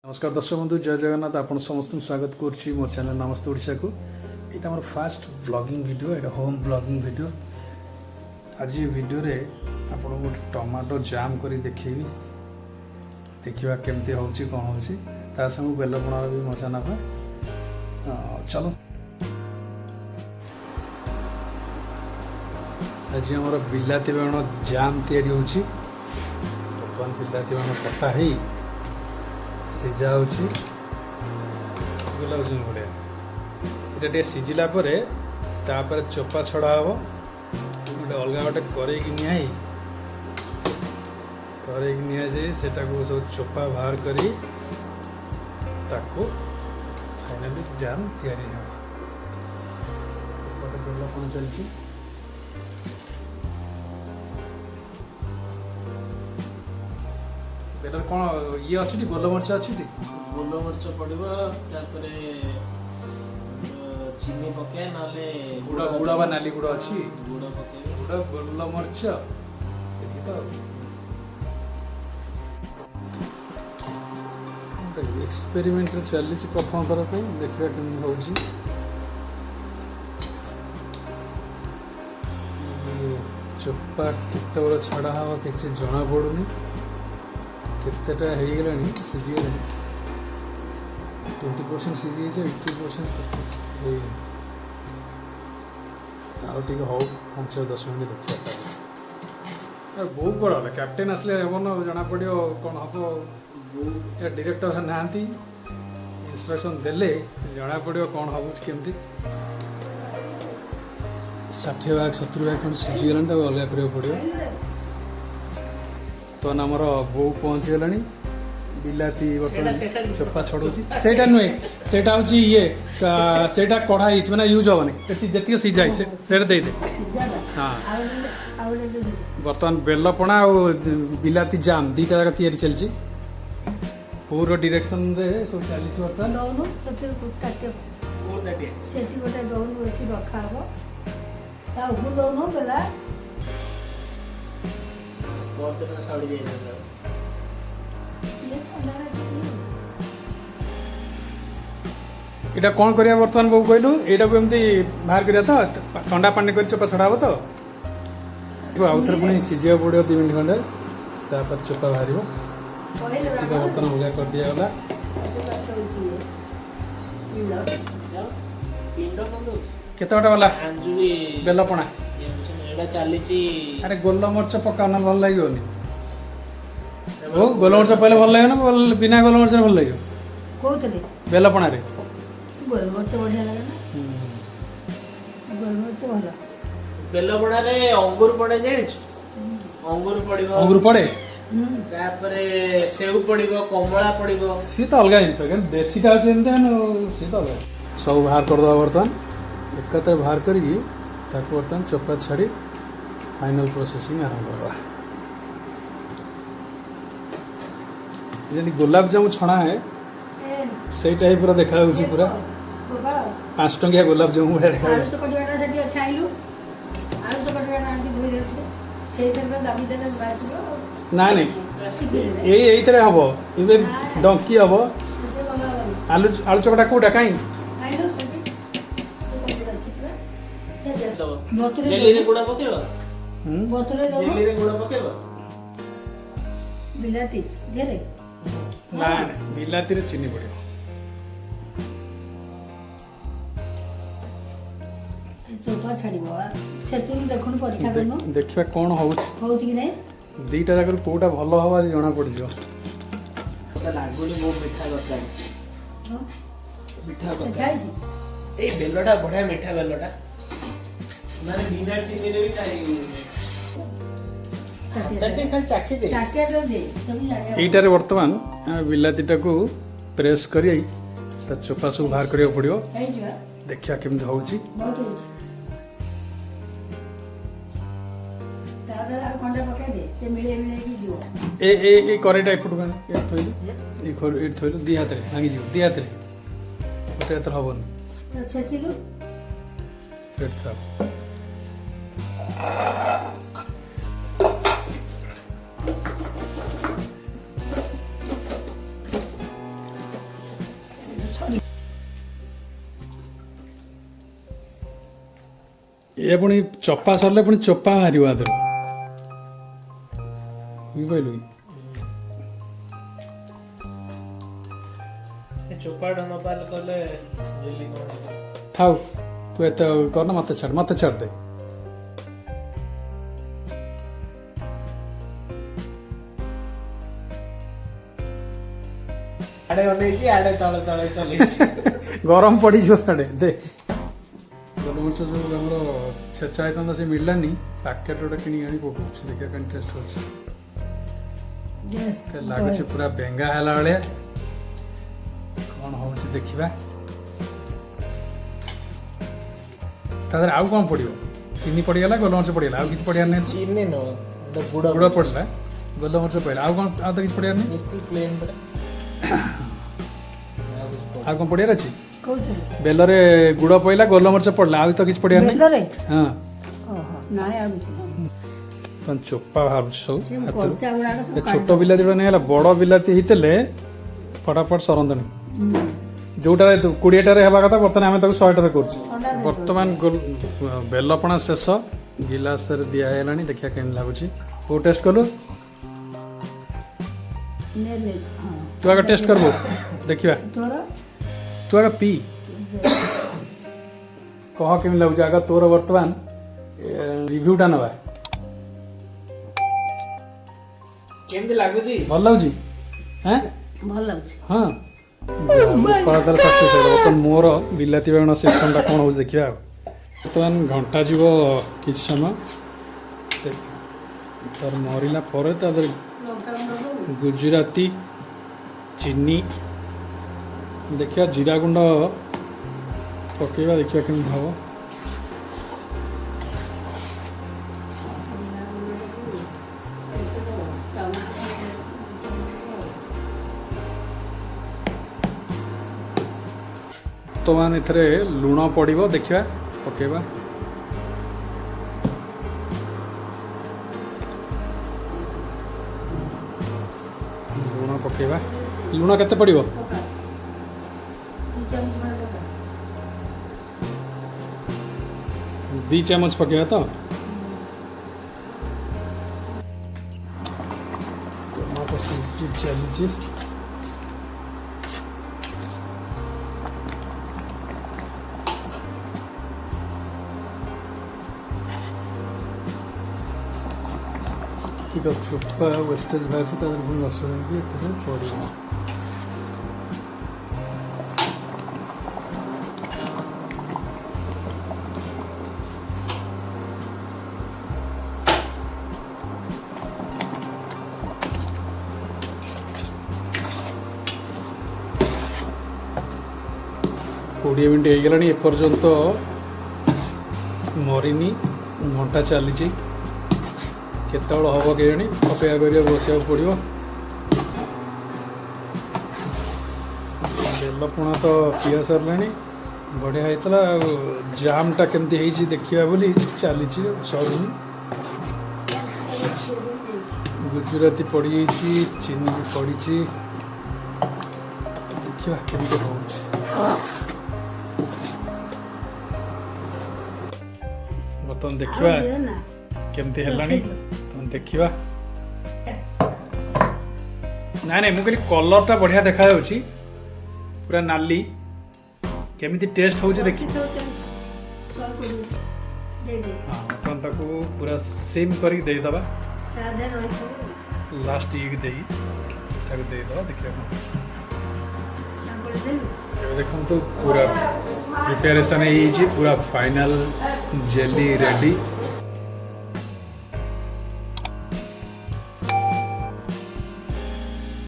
नमस्कार दर्शक बंधु जय जगन्नाथ आपण समस्त स्वागत करुच्ची मोर चैनल नमस्ते ओडिशा को यहाँ मोर फास्ट ब्लॉगिंग वीडियो एटा होम ब्लॉगिंग वीडियो आज ये वीडियो रे आपण गोटे टमाटो जाम करी देखिए देखा केमती होची कौन होची ता संग बेलपणार भी मजा नबा चलो आज आमर बिलाती बाण जाम तैयारी होची बर्तमान बिलाती बाण कटा है सीझा होची गुलाब बढ़िया ये सीझिला चोपा छड़ा हम गोटे अलग गोटे करेई नि सब चोपा बाहर करी फाइनाली जाम तैयारी बेल चलती बेलर कौन ये अच्छी गोलमरीच अच्छी गोलमरीच पड़ो चीनी पके ना गुड़ गुड़ बा नाली गुड़ अच्छी गुड़ पके गुड़ गोलमरीच एक्सपेरिमेंट चली प्रथम थर पे देखा केमी हो चोपा केत छड़ा हम किसी जना पड़ूनी केतेटा हो गला सीझीगला 20% सीझी 80% आगे हो 5-10 मिनट देखिए बहुत बड़ा कैप्टेन आसले हम ना जना पड़ो कौन हम डायरेक्टर ना इंस्ट्रक्शन देले जना पड़ो कौन हम केमती 60 भाग 70 भाग खंड सीझीगला अलग करा पड़ो तो आमर बो पहुँची गला बिलाती बर्तमान चोपा छड़ाऊँगी सेटा नुहे सेटा हूँ ये सेटा कढ़ाई मैंने यूज हेनी जी सीझा से दे हाँ बर्तमान बेलपणा और बिलाती जाम दीटा जगह तैयारी चलती पूरा डायरेक्शन रे सब चली बर्तमान इटा कौन करिया बर्तमान बो कहलु एटा को एमती बाहर करिया तो ठंडा पानी कर चोपा छड़ा तो आउ थे पुणी सीझा पड़ो 2 मिनट खंडे तापर चोपा बाहर बर्तन अलग कर दिया गला केते गोटे वाला बेलपणा अरे गोलमरीच पकाना भल लगे गोलमरीच पहले भल लगे ना बिना गोलमरीच भल लगे बेलपणा रे गोलमरीच बढ़िया लगे गोलमरीच भल बेलपणा रे अंगूर पड़े जानिछ अंगूर पड़े तापरे सेव पड़िबो कमला पड़िबो सी तो अलग जिनिस के देसीटा अछि एंते सी तो अलग सब बाहर कर दो बर्तमान एकत्र बाहर करी ताको बर्तमान चोपा छाड़ी फाइनल प्रोसेसिंग आरंभ होगा यदि गुलाब जामुन छणा है से टाइप पूरा देखा होची पूरा 5 टंकिया गुलाब जामुन बड़ा देखा आलू तो कटियाटा सेठी छाइलु आलू तो कटियाटा आंटी धोई देते से तर दाबी देले बाइक ना नहीं एई तरह हबो इबे डंकी हबो आलू आलू चकटा कोटा काई जेली रे गुड़ा पकेबा बोतले दो जेली रे गुड़ा पकेबा बिलाती दे रे ना बिलाती रे चीनी पड़ियो चोपा छाड़ीबो सेचुन देखुन परीक्षा करनो देखिबा कोन होउछ कि नै दीटा जाकर कोटा भलो हवा जणा पड़ जो तो लागुनी बहुत मीठा करता मीठा करता खाइছি ए बेलटा बढ़िया मीठा बेलटा माने बिना चीनी रे भी खाई तटे खाली चाखी दे टाकेट दे सब जाने एटारे वर्तमान बिलातीटा को प्रेस करी ता चोपा सब बाहर करिया पड़ियो है जवा देखिया केमती होउची बहुत होइछ दादा खंडा पका दे से मिले की जो ए करेटा एपट गन ए थोइलु ए थोइलु दी हाथ रे भांगी जीव दी हाथ रे ओटे तर हबन अच्छा चिलु सेट था ये पुणी चपा सरले पुणी चोपा मारिव आदर बुझिपाइलु चोपाटा न पाल कले जेली कोन थाउ तू एत करना मत छाड़ दे आड़े ओनेसी आड़े तळे तळे चलेछि गरम पड़ी जो साडे दे गोलमरिच जो हमरो छेचा आइतंदा से मिललानी पैकेट ओटा किनी आनी पकोछ देखा कन टेस्ट होछ ते लागछ पूरा बेंगा हला वाले कोन होछ देखिबा तादर आउ कोन पड़ियो चीनी पड़ी गला गोलमरिच पड़ी गला आउ किछ पड़िया नै चीनी नो गुड़ गुड़ पड़ला गोलमरिच पड़ला आउ कोन आ तो किछ पड़िया नै प्लेन पड़े आ कोन पड़िया अछि कौन बेलरे गुड़ पइला गोलमरिच पड़ला आउ तो किछ पड़िया नै बेलरे हां ओहो नाय आ तन चोपा बाहर सब कच्चा गुड़ा का सब छोट बिलाती नहीं है बड़ बिलाती होते फटाफट सरंतनी जोटा 20 हेबा कथा बर्तमान आम 100 बर्तमान बेलपणा शेष गिलास दिहला देखिए केम लगुच को टेस्ट कलु ने हां तू आगे टेस्ट करबो देखिबा तोरा तू आगे पी कह केम लगुच आगे तोर बर्तमान रिव्यूटा नबा केमती लागुची भल लगुच हैं भल लाଗୁଛି हाँ कलाकार सक्सेस हो बर्तमान मोर बिलाती बागण सेक्शनटा कौन हो देखा बर्तमान घंटा जीव कि समय तार मरला पर गुजराती चीनी देखिए जीरा गुंड पकेबा देखिए केमती हम बर्तमान एथरे लुण पड़ो देखा पकेबा लुण पकेबा लुण केते पड़ो दी चामच पकेबा तो टमाटो सब्जी चली चोपा वेस्टेज बाहर से पुणी रस पड़ो कोड़े मिनट हो गला एपर्यंत मरीनी घंटा चली केत हम के अपेक्षा कर बसा पड़ो बेलपणा तो पिया सरला बढ़िया होता जामटा केमती देखा बोली चली सरुनी गुजराती पड़ी चीनी भी पड़ी देखा केमती हो बर्तमान देखा केमती है देखा ना ना मुझे कलरटा बढ़िया देखा पूरा नाली केमिति टेस्ट हो देखी हाँ बर्तमान पूरा सेम कर देदबा लास्ट ये देदबा देखिए देखो तो पूरा प्रिपेरेसन पूरा फाइनल जेली रेडी